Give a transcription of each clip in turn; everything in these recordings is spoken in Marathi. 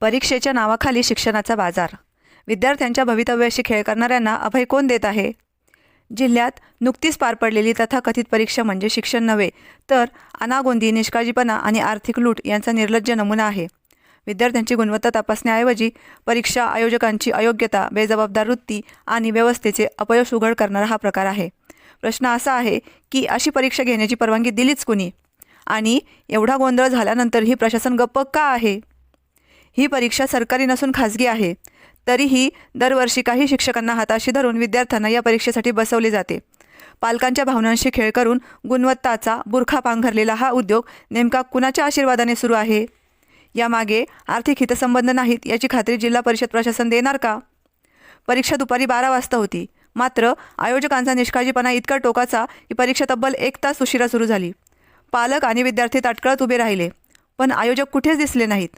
परीक्षेच्या नावाखाली शिक्षणाचा बाजार. विद्यार्थ्यांच्या भवितव्याशी खेळ करणाऱ्यांना अभय कोण देत आहे? जिल्ह्यात नुकतीच पार पडलेली तथाकथित परीक्षा म्हणजे शिक्षण नव्हे, तर अनागोंदी, निष्काळजीपणा आणि आर्थिक लूट यांचा निर्लज्ज नमुना आहे. विद्यार्थ्यांची गुणवत्ता तपासण्याऐवजी परीक्षा आयोजकांची अयोग्यता, बेजबाबदार वृत्ती आणि व्यवस्थेचे अपयश उघड करणारा हा प्रकार आहे. प्रश्न असा आहे की अशी परीक्षा घेण्याची परवानगी दिलीच कुणी? आणि एवढा गोंधळ झाल्यानंतर ही प्रशासन गप्प का आहे? ही परीक्षा सरकारी नसून खाजगी आहे. तरीही दरवर्षी काही शिक्षकांना हाताशी धरून विद्यार्थ्यांना या परीक्षेसाठी बसवले जाते. पालकांच्या भावनांशी खेळ करून गुणवत्ताचा बुरखा पांघरलेला हा उद्योग नेमका कुणाच्या आशीर्वादाने सुरू आहे? यामागे आर्थिक हितसंबंध नाहीत याची खात्री जिल्हा परिषद प्रशासन देणार का? परीक्षा दुपारी 12 वाजता होती, मात्र आयोजकांचा निष्काळजीपणा इतका टोकाचा की परीक्षा तब्बल 1 तास उशिरा सुरू झाली. पालक आणि विद्यार्थी ताटकळत उभे राहिले, पण आयोजक कुठेच दिसले नाहीत.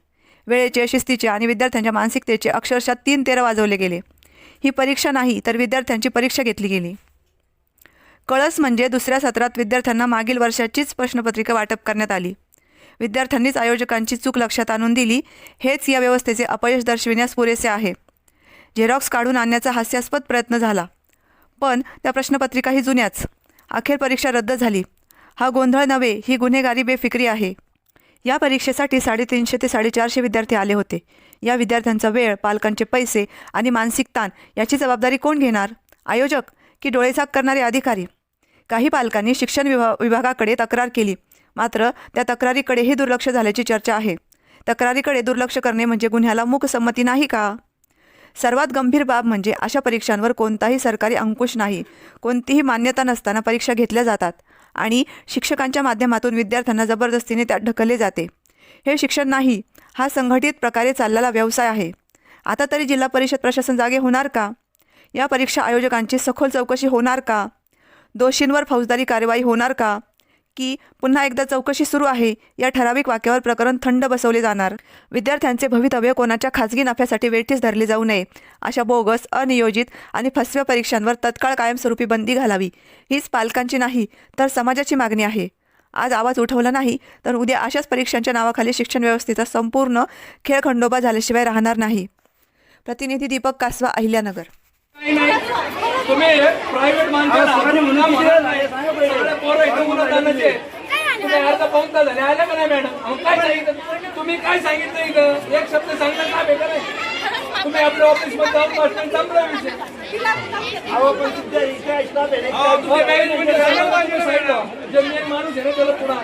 वेळेचे, शिस्तीचे आणि विद्यार्थ्यांच्या मानसिकतेचे अक्षरशः 3-13 वाजवले गेले. ही परीक्षा नाही तर विद्यार्थ्यांची परीक्षा घेतली गेली. कळस म्हणजे दुसऱ्या सत्रात विद्यार्थ्यांना मागील वर्षाचीच प्रश्नपत्रिका वाटप करण्यात आली. विद्यार्थ्यांनीच आयोजकांची चूक लक्षात आणून दिली. हेच या व्यवस्थेचे अपयश दर्शविण्यास पुरेसे आहे. झेरॉक्स काढून आणण्याचा हास्यास्पद प्रयत्न झाला, पण त्या प्रश्नपत्रिकाही जुन्याच. अखेर परीक्षा रद्द झाली. हा गोंधळ नव्हे, ही गुन्हेगारी बेफिक्री आहे. या परीक्षेसाठी 350 ते 450 विद्यार्थी आले होते. या विद्यार्थ्यांचा वेळ, पालकांचे पैसे आणि मानसिक ताण याची जबाबदारी कोण घेणार? आयोजक की डोळेझाक करणारे अधिकारी? काही पालकांनी शिक्षण विभागाकडे तक्रार केली, मात्र त्या तक्रारीकडेही दुर्लक्ष झाल्याची चर्चा आहे. तक्रारीकडे दुर्लक्ष करणे म्हणजे गुन्ह्याला मूकसंमती नाही का? सर्वात गंभीर बाब म्हणजे अशा परीक्षांवर कोणताही सरकारी अंकुश नाही. कोणतीही मान्यता नसताना परीक्षा घेतल्या जातात आणि शिक्षकांच्या माध्यमातून विद्यार्थ्यांना जबरदस्तीने त्यात ढकलले जाते. हे शिक्षण नाही, हा संघटित प्रकारे चाललेला व्यवसाय आहे. आता तरी जिल्हा परिषद प्रशासन जागे होणार का? या परीक्षा आयोजकांची सखोल चौकशी होणार का? दोषींवर फौजदारी कार्यवाही होणार का? की पुन्हा एकदा चौकशी सुरू आहे या ठराविक वाक्यावर प्रकरण थंड बसवले जाणार? विद्यार्थ्यांचे भवितव्य कोणाच्या खाजगी नफ्यासाठी वेठीस धरले जाऊ नये. अशा बोगस, अनियोजित आणि फसव्या परीक्षांवर तत्काळ कायमस्वरूपी बंदी घालावी, हीच पालकांची नाही तर समाजाची मागणी आहे. आज आवाज उठवला नाही तर उद्या अशाच परीक्षांच्या नावाखाली शिक्षण व्यवस्थेचा संपूर्ण खेळखंडोबा झाल्याशिवाय राहणार नाही. प्रतिनिधी दीपक कासवा, अहिल्यानगर. तुम्ही प्रायव्हेट माणसाला पोरं इथं मुलं जाण्याचे तुम्ही अर्धा पाऊन तास झाले आले का नाही मॅडम? काय सांगितलं तुम्ही? काय सांगितलं इथं? एक शब्द सांगता का बेकार आहे? तुम्ही आपल्या ऑफिस मध्ये जाऊन बसता, संपला विषय. तुम्ही मॅनेजमेंट सांगा पाहिजे साईडला. जे मेन माणूस आहे ना त्याला पुढे